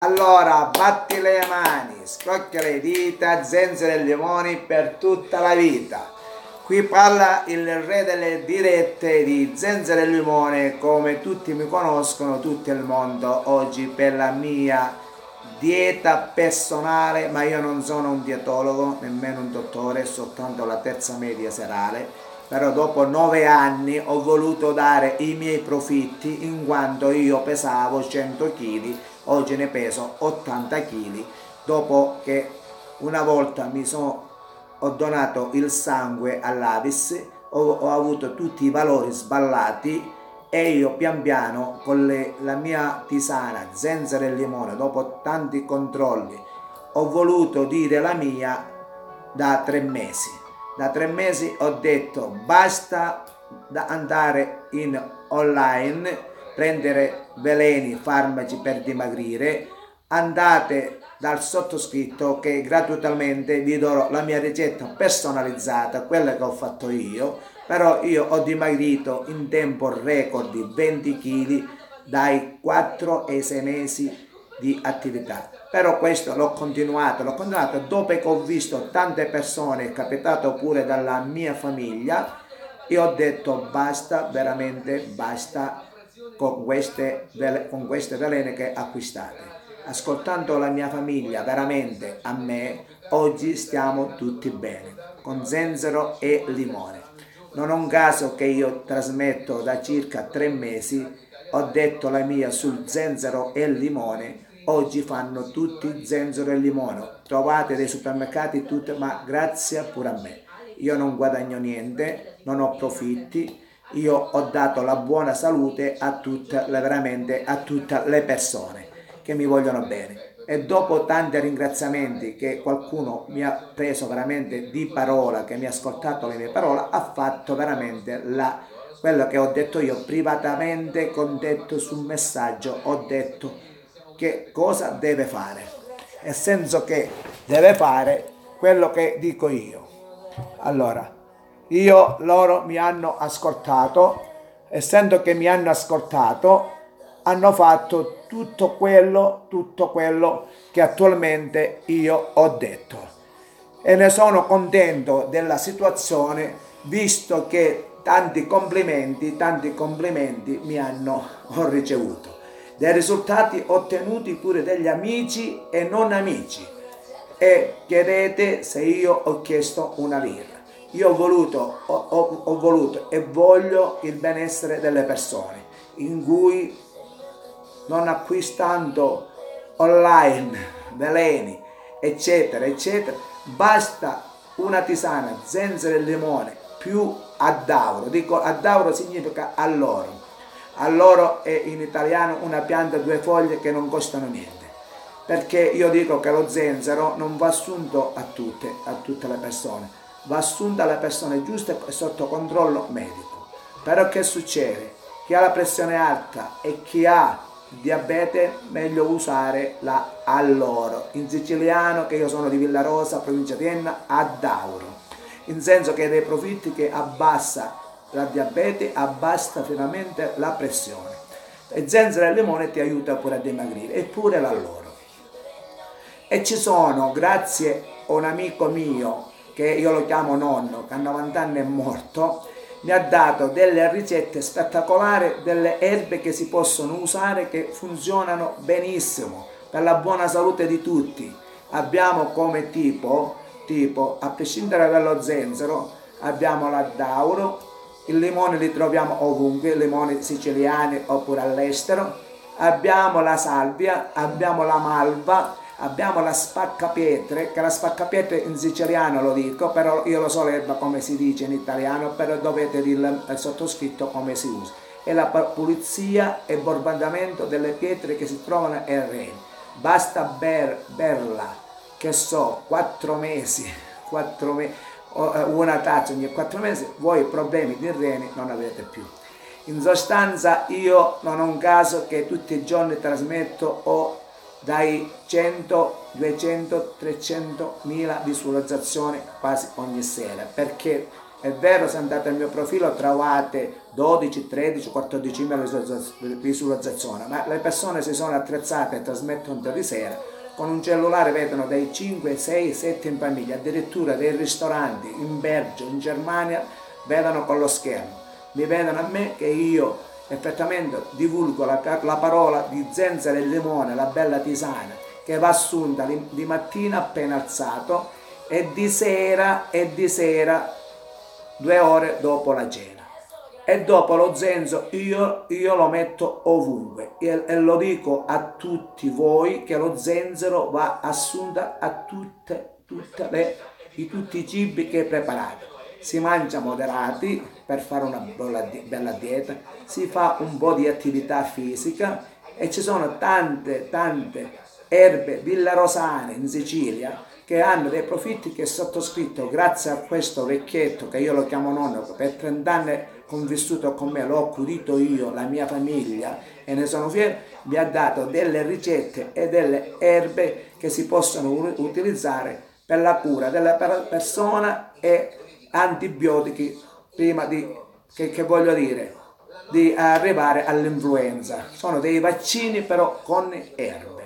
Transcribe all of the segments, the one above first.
Allora, batti le mani, scocchia le dita, zenzero e limoni per tutta la vita. Qui parla il re delle dirette di Zenzero e Limone, come tutti mi conoscono, tutto il mondo oggi per la mia dieta personale, ma io non sono un dietologo, nemmeno un dottore, soltanto la terza media serale. Però dopo 9 anni ho voluto dare i miei profitti in quanto io pesavo 100 kg, oggi ne peso 80 kg, dopo che una volta ho donato il sangue all'Avis, ho avuto tutti i valori sballati e io pian piano con la mia tisana zenzero e limone, dopo tanti controlli, ho voluto dire la mia da 3 mesi. Da 3 mesi ho detto basta da andare in online, prendere veleni, farmaci per dimagrire, andate dal sottoscritto che gratuitamente vi darò la mia ricetta personalizzata, quella che ho fatto io, però io ho dimagrito in tempo record di 20 kg dai 4 ai 6 mesi di attività. Però questo l'ho continuato dopo che ho visto tante persone, è capitato pure dalla mia famiglia, e ho detto basta, veramente basta con queste velene che acquistate. Ascoltando la mia famiglia, veramente a me, oggi stiamo tutti bene, con zenzero e limone. Non è un caso che io trasmetto da circa 3 mesi, ho detto la mia sul zenzero e limone, oggi fanno tutti zenzero e limone, trovate dei supermercati tutti, ma grazie pure a me. Io non guadagno niente, non ho profitti, io ho dato la buona salute veramente a tutte le persone che mi vogliono bene. E dopo tanti ringraziamenti che qualcuno mi ha preso veramente di parola, che mi ha ascoltato le mie parole, ha fatto veramente quello che ho detto io privatamente, con detto sul messaggio, ho detto che cosa deve fare, nel senso che deve fare quello che dico io. Allora, loro mi hanno ascoltato, essendo che mi hanno ascoltato, hanno fatto tutto quello che attualmente io ho detto. E ne sono contento della situazione, visto che tanti complimenti ho ricevuto. Dei risultati ottenuti pure dagli amici e non amici. E chiedete se io ho chiesto una lira. Io ho voluto e voglio il benessere delle persone, in cui non acquistando online veleni eccetera eccetera, basta una tisana zenzero e limone più addauro. Dico addauro significa alloro è in italiano una pianta a 2 foglie che non costano niente, perché io dico che lo zenzero non va assunto a tutte le persone, va assunto alle persone giuste e sotto controllo medico. Però che succede? Chi ha la pressione alta e chi ha diabete, meglio usare la alloro, in siciliano, che io sono di Villarosa, provincia di Enna, addauro, in senso che dei profitti che abbassa la diabete, abbassa finalmente la pressione. E zenzero e limone ti aiuta pure a dimagrire, eppure l'alloro. E ci sono, grazie a un amico mio, che io lo chiamo nonno, che a 90 anni è morto, mi ha dato delle ricette spettacolari, delle erbe che si possono usare, che funzionano benissimo per la buona salute di tutti. Abbiamo come tipo a prescindere dallo zenzero, abbiamo l'addauro, il limone li troviamo ovunque, limoni siciliani oppure all'estero, abbiamo la salvia, abbiamo la malva, abbiamo la spaccapietre, che la spaccapietre in siciliano lo dico, però io lo so l'erba come si dice in italiano, però dovete dire al sottoscritto come si usa. È la pulizia e bombardamento delle pietre che si trovano ai reni. Basta berla, che so, 4 mesi, una tazza ogni 4 mesi, voi problemi di reni non avete più. In sostanza io non ho un caso che tutti i giorni trasmetto o dai 100, 200, 300 mila visualizzazioni quasi ogni sera, perché È vero, se andate al mio profilo trovate 12, 13, 14 mila visualizzazioni, ma le persone si sono attrezzate e trasmettono di sera. Con un cellulare vedono dai 5, 6, 7 in famiglia, addirittura dei ristoranti in Belgio, in Germania, vedono con lo schermo. Mi vedono a me che io effettivamente divulgo la parola di zenzero e limone, la bella tisana, che va assunta di mattina appena alzato e di sera 2 ore dopo la cena. E dopo lo zenzero io lo metto ovunque e lo dico a tutti voi che lo zenzero va assunta a tutti i cibi che preparate. Si mangia moderati per fare una bella dieta, si fa un po' di attività fisica e ci sono tante erbe villarosane in Sicilia che hanno dei profitti che sottoscritto grazie a questo vecchietto che io lo chiamo nonno, per 30 anni convissuto con me, l'ho accudito io, la mia famiglia e ne sono fiero, mi ha dato delle ricette e delle erbe che si possono utilizzare per la cura della persona e antibiotici prima di arrivare all'influenza. Sono dei vaccini però con erbe.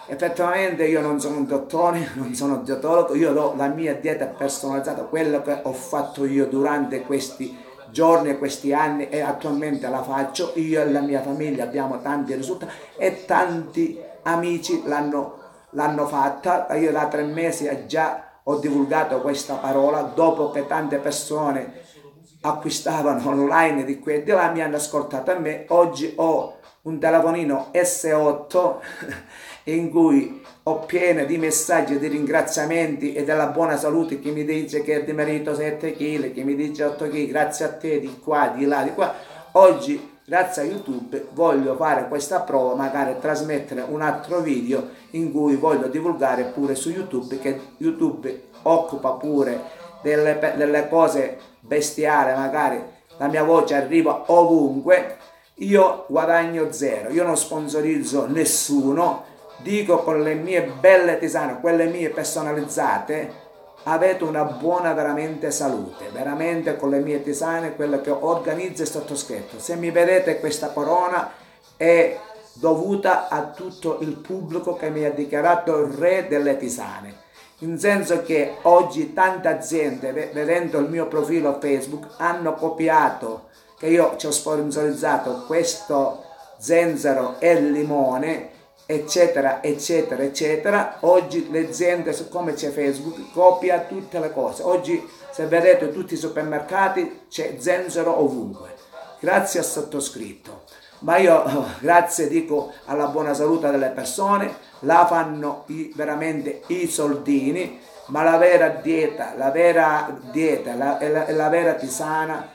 Effettivamente io non sono un dottore, non sono un dietologo, io do la mia dieta personalizzata, quello che ho fatto io durante questi giorni e questi anni e attualmente la faccio, io e la mia famiglia abbiamo tanti risultati e tanti amici l'hanno fatta. Io da 3 mesi già ho divulgato questa parola dopo che tante persone acquistavano online di qui e di là, mi hanno ascoltato a me. Oggi ho un telefonino S8 in cui ho pieno di messaggi di ringraziamenti e della buona salute, chi mi dice che è dimagrito 7 kg, chi mi dice 8 kg, grazie a te, di qua, di là, di qua. Oggi, grazie a YouTube, voglio fare questa prova, magari trasmettere un altro video in cui voglio divulgare pure su YouTube, che YouTube occupa pure delle cose bestiali, magari la mia voce arriva ovunque. Io guadagno zero, io non sponsorizzo nessuno, dico con le mie belle tisane, quelle mie personalizzate, avete una buona veramente salute, veramente con le mie tisane, quelle che organizzo e sottoscritto. Se mi vedete questa corona è dovuta a tutto il pubblico che mi ha dichiarato il re delle tisane. In senso che oggi tante aziende, vedendo il mio profilo Facebook, hanno copiato che io ci ho sponsorizzato questo zenzero e limone, eccetera, eccetera, eccetera. Oggi le aziende, siccome c'è Facebook, copia tutte le cose. Oggi, se vedete tutti i supermercati, c'è zenzero ovunque. Grazie al sottoscritto. Ma io grazie dico alla buona salute delle persone, la fanno veramente i soldini, ma la vera dieta, la vera tisana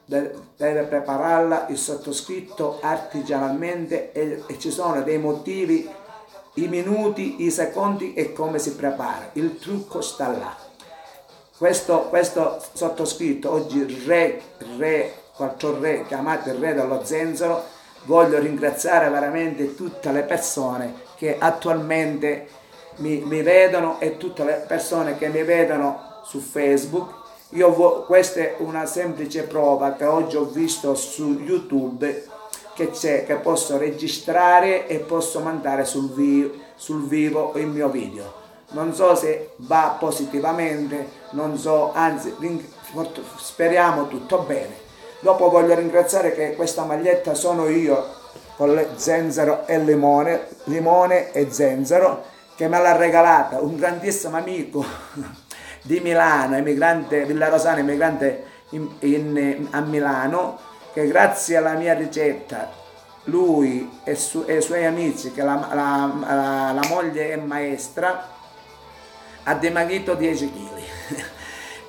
deve prepararla il sottoscritto artigianalmente e ci sono dei motivi, i minuti, i secondi e come si prepara. Il trucco sta là. Questo sottoscritto oggi quattro re, chiamato il re dello zenzero, voglio ringraziare veramente tutte le persone che attualmente mi vedono e tutte le persone che mi vedono su Facebook. Questa è una semplice prova che oggi ho visto su YouTube che posso registrare e posso mandare sul vivo il mio video. Non so se va positivamente, non so, anzi speriamo tutto bene. Dopo voglio ringraziare che questa maglietta sono io con le zenzero e limone e zenzero, che me l'ha regalata un grandissimo amico di Milano, emigrante, villarosano, emigrante a Milano, che grazie alla mia ricetta, lui e i suoi amici, che la moglie è maestra, ha dimagrito 10 kg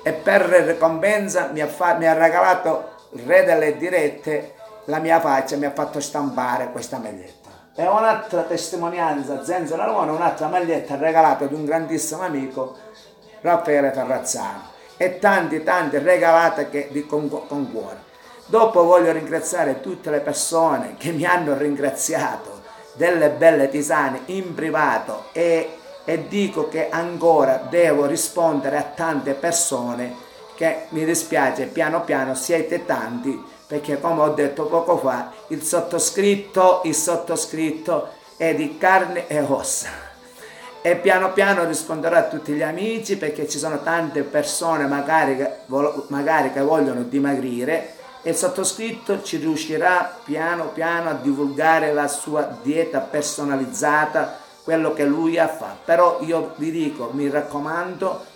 e per ricompensa mi ha regalato il re delle dirette, la mia faccia, mi ha fatto stampare questa maglietta. E un'altra testimonianza, zenzero limone, un'altra maglietta regalata ad un grandissimo amico, Raffaele Ferrazzano, e tanti regalate con cuore. Dopo voglio ringraziare tutte le persone che mi hanno ringraziato delle belle tisane in privato e dico che ancora devo rispondere a tante persone che mi dispiace, piano piano siete tanti, perché come ho detto poco fa, il sottoscritto è di carne e ossa. E piano piano risponderò a tutti gli amici, perché ci sono tante persone magari che vogliono dimagrire, e il sottoscritto ci riuscirà piano piano a divulgare la sua dieta personalizzata, quello che lui ha fatto. Però io vi dico, mi raccomando,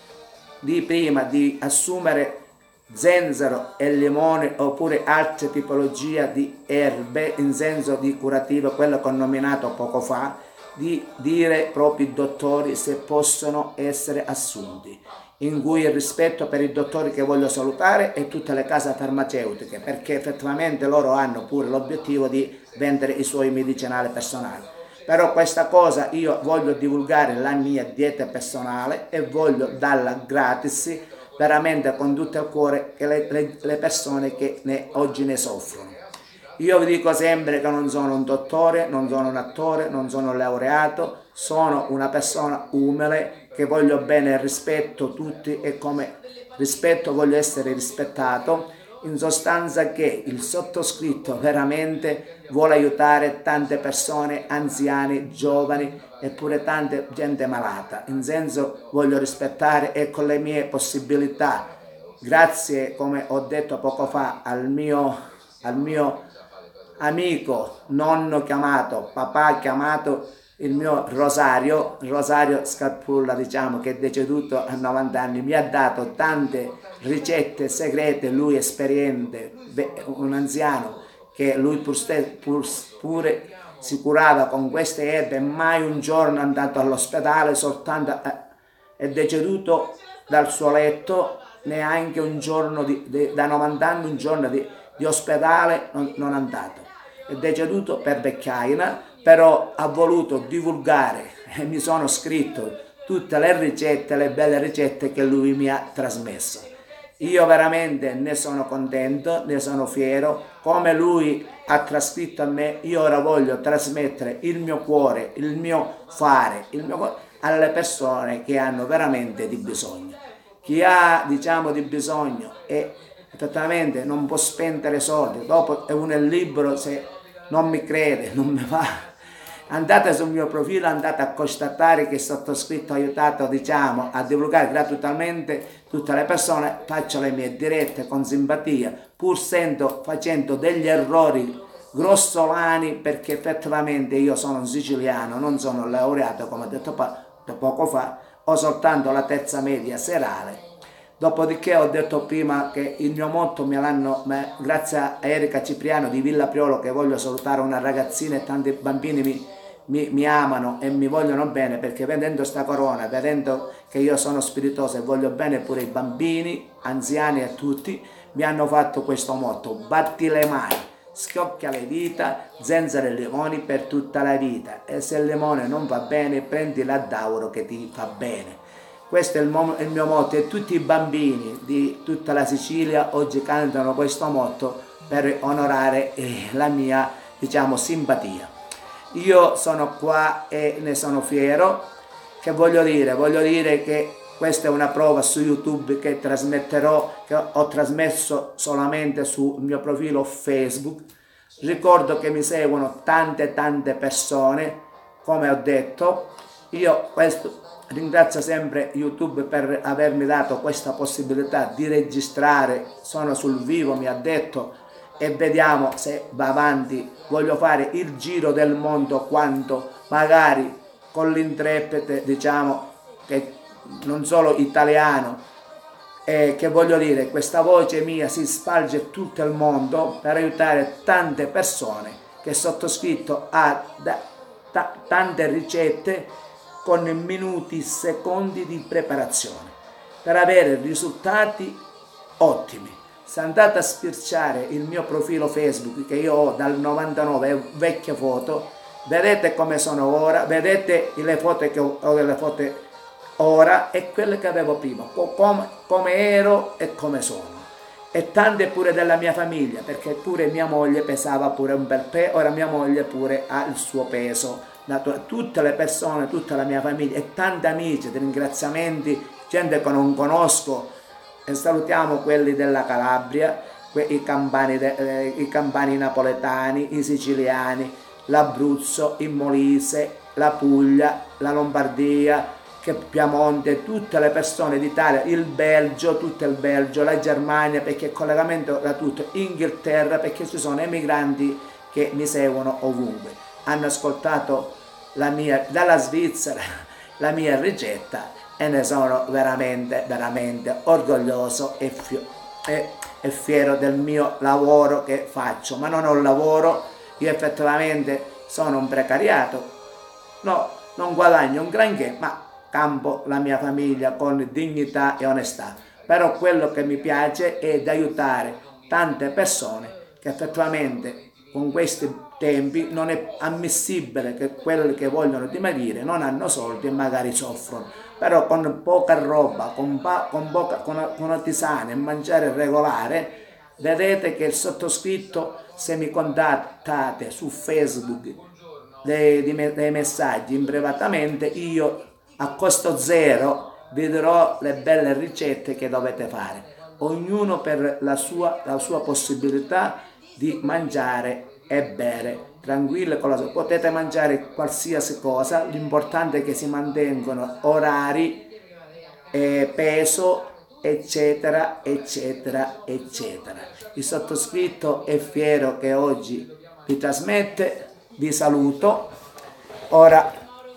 di prima di assumere zenzero e limone oppure altre tipologie di erbe in senso di curativo, quello che ho nominato poco fa, di dire proprio ai dottori se possono essere assunti, in cui il rispetto per i dottori che voglio salutare e tutte le case farmaceutiche, perché effettivamente loro hanno pure l'obiettivo di vendere i suoi medicinali personali. Però questa cosa io voglio divulgare la mia dieta personale e voglio darla gratis, veramente con tutto il cuore, che le persone che oggi ne soffrono. Io vi dico sempre che non sono un dottore, non sono un attore, non sono un laureato, sono una persona umile che voglio bene e rispetto tutti, e come rispetto voglio essere rispettato. In sostanza che il sottoscritto veramente vuole aiutare tante persone, anziani, giovani e pure tante gente malata. In senso voglio rispettare, e con le mie possibilità, grazie come ho detto poco fa al mio amico, nonno chiamato, papà chiamato, il mio Rosario Scarpulla, diciamo, che è deceduto a 90 anni, mi ha dato tante ricette segrete, lui esperiente, un anziano, che lui pure si curava con queste erbe, mai un giorno è andato all'ospedale, soltanto è deceduto dal suo letto, neanche un giorno da 90 anni, un giorno di ospedale non è andato. È deceduto per vecchiaia, però ha voluto divulgare, e mi sono scritto tutte le ricette, le belle ricette che lui mi ha trasmesso. Io veramente ne sono contento, ne sono fiero, come lui ha trascritto a me, io ora voglio trasmettere il mio cuore, il mio fare, alle persone che hanno veramente di bisogno. Chi ha, diciamo, di bisogno e effettivamente non può spendere soldi, dopo uno è libero, se non mi crede, non mi va, andate sul mio profilo, andate a constatare che il sottoscritto ha aiutato, diciamo, a divulgare gratuitamente tutte le persone, faccio le mie dirette con simpatia, pur facendo degli errori grossolani, perché effettivamente io sono un siciliano, non sono laureato, come ho detto poco fa, ho soltanto la terza media serale. Dopodiché ho detto prima che il mio motto grazie a Erika Cipriano di Villa Priolo, che voglio salutare, una ragazzina, e tanti bambini mi amano e mi vogliono bene, perché vedendo sta corona, vedendo che io sono spiritoso e voglio bene pure i bambini, anziani e tutti, mi hanno fatto questo motto: batti le mani, schiocchia le dita, zenzero e limoni per tutta la vita, e se il limone non va bene prendi l'addauro che ti fa bene. Questo è il mio motto, e tutti i bambini di tutta la Sicilia oggi cantano questo motto per onorare la mia, diciamo, simpatia. Io sono qua e ne sono fiero. Che voglio dire? Voglio dire che questa è una prova su YouTube che trasmetterò, che ho trasmesso solamente sul mio profilo Facebook. Ricordo che mi seguono tante persone, come ho detto. Io ringrazio sempre YouTube per avermi dato questa possibilità di registrare, sono sul vivo, mi ha detto, e vediamo se va avanti. Voglio fare il giro del mondo, quanto magari con l'interprete, diciamo, che non solo italiano, che voglio dire, questa voce mia si sparge tutto il mondo per aiutare tante persone, che sottoscritto ha tante ricette con minuti, secondi di preparazione per avere risultati ottimi. Se andate a spirciare il mio profilo Facebook, che io ho dal 99, vecchie foto, vedete come sono ora, vedete le foto che ho delle foto ora e quelle che avevo prima, come ero e come sono. E tante pure della mia famiglia, perché pure mia moglie pesava pure un bel peso, ora mia moglie pure ha il suo peso. Tutte le persone, tutta la mia famiglia e tanti amici, di ringraziamenti, gente che non conosco, E salutiamo quelli della Calabria, i campani napoletani, i siciliani, l'Abruzzo, il Molise, la Puglia, la Lombardia, che Piemonte, tutte le persone d'Italia, il Belgio, tutto il Belgio, la Germania, perché è collegamento da tutto, Inghilterra, perché ci sono emigranti che mi seguono ovunque. Hanno ascoltato dalla Svizzera la mia ricetta e ne sono veramente, veramente orgoglioso e fiero del mio lavoro che faccio. Ma non ho un lavoro, io effettivamente sono un precariato, no, non guadagno un granché, ma campo la mia famiglia con dignità e onestà. Però quello che mi piace è di aiutare tante persone che effettivamente con questi tempi non è ammissibile che quelli che vogliono dimagrire non hanno soldi e magari soffrono. Però con poca roba, con una tisana e mangiare regolare, vedete che il sottoscritto, se mi contattate su Facebook dei messaggi privatamente, io a costo zero vi darò le belle ricette che dovete fare, ognuno per la sua possibilità di mangiare e bere tranquillo con potete mangiare qualsiasi cosa, l'importante è che si mantengano orari, peso, eccetera eccetera eccetera. Il sottoscritto è fiero che oggi vi trasmette, vi saluto. Ora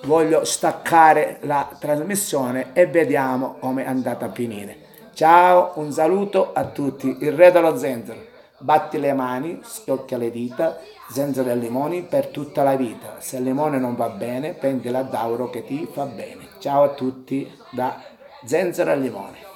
voglio staccare la trasmissione e vediamo come è andata a finire. Ciao, un saluto a tutti. Il re dello zenzero, batti le mani, schiocchia le dita, zenzero e limoni per tutta la vita. Se il limone non va bene, prendi l'addauro che ti fa bene. Ciao a tutti da Zenzero e Limone.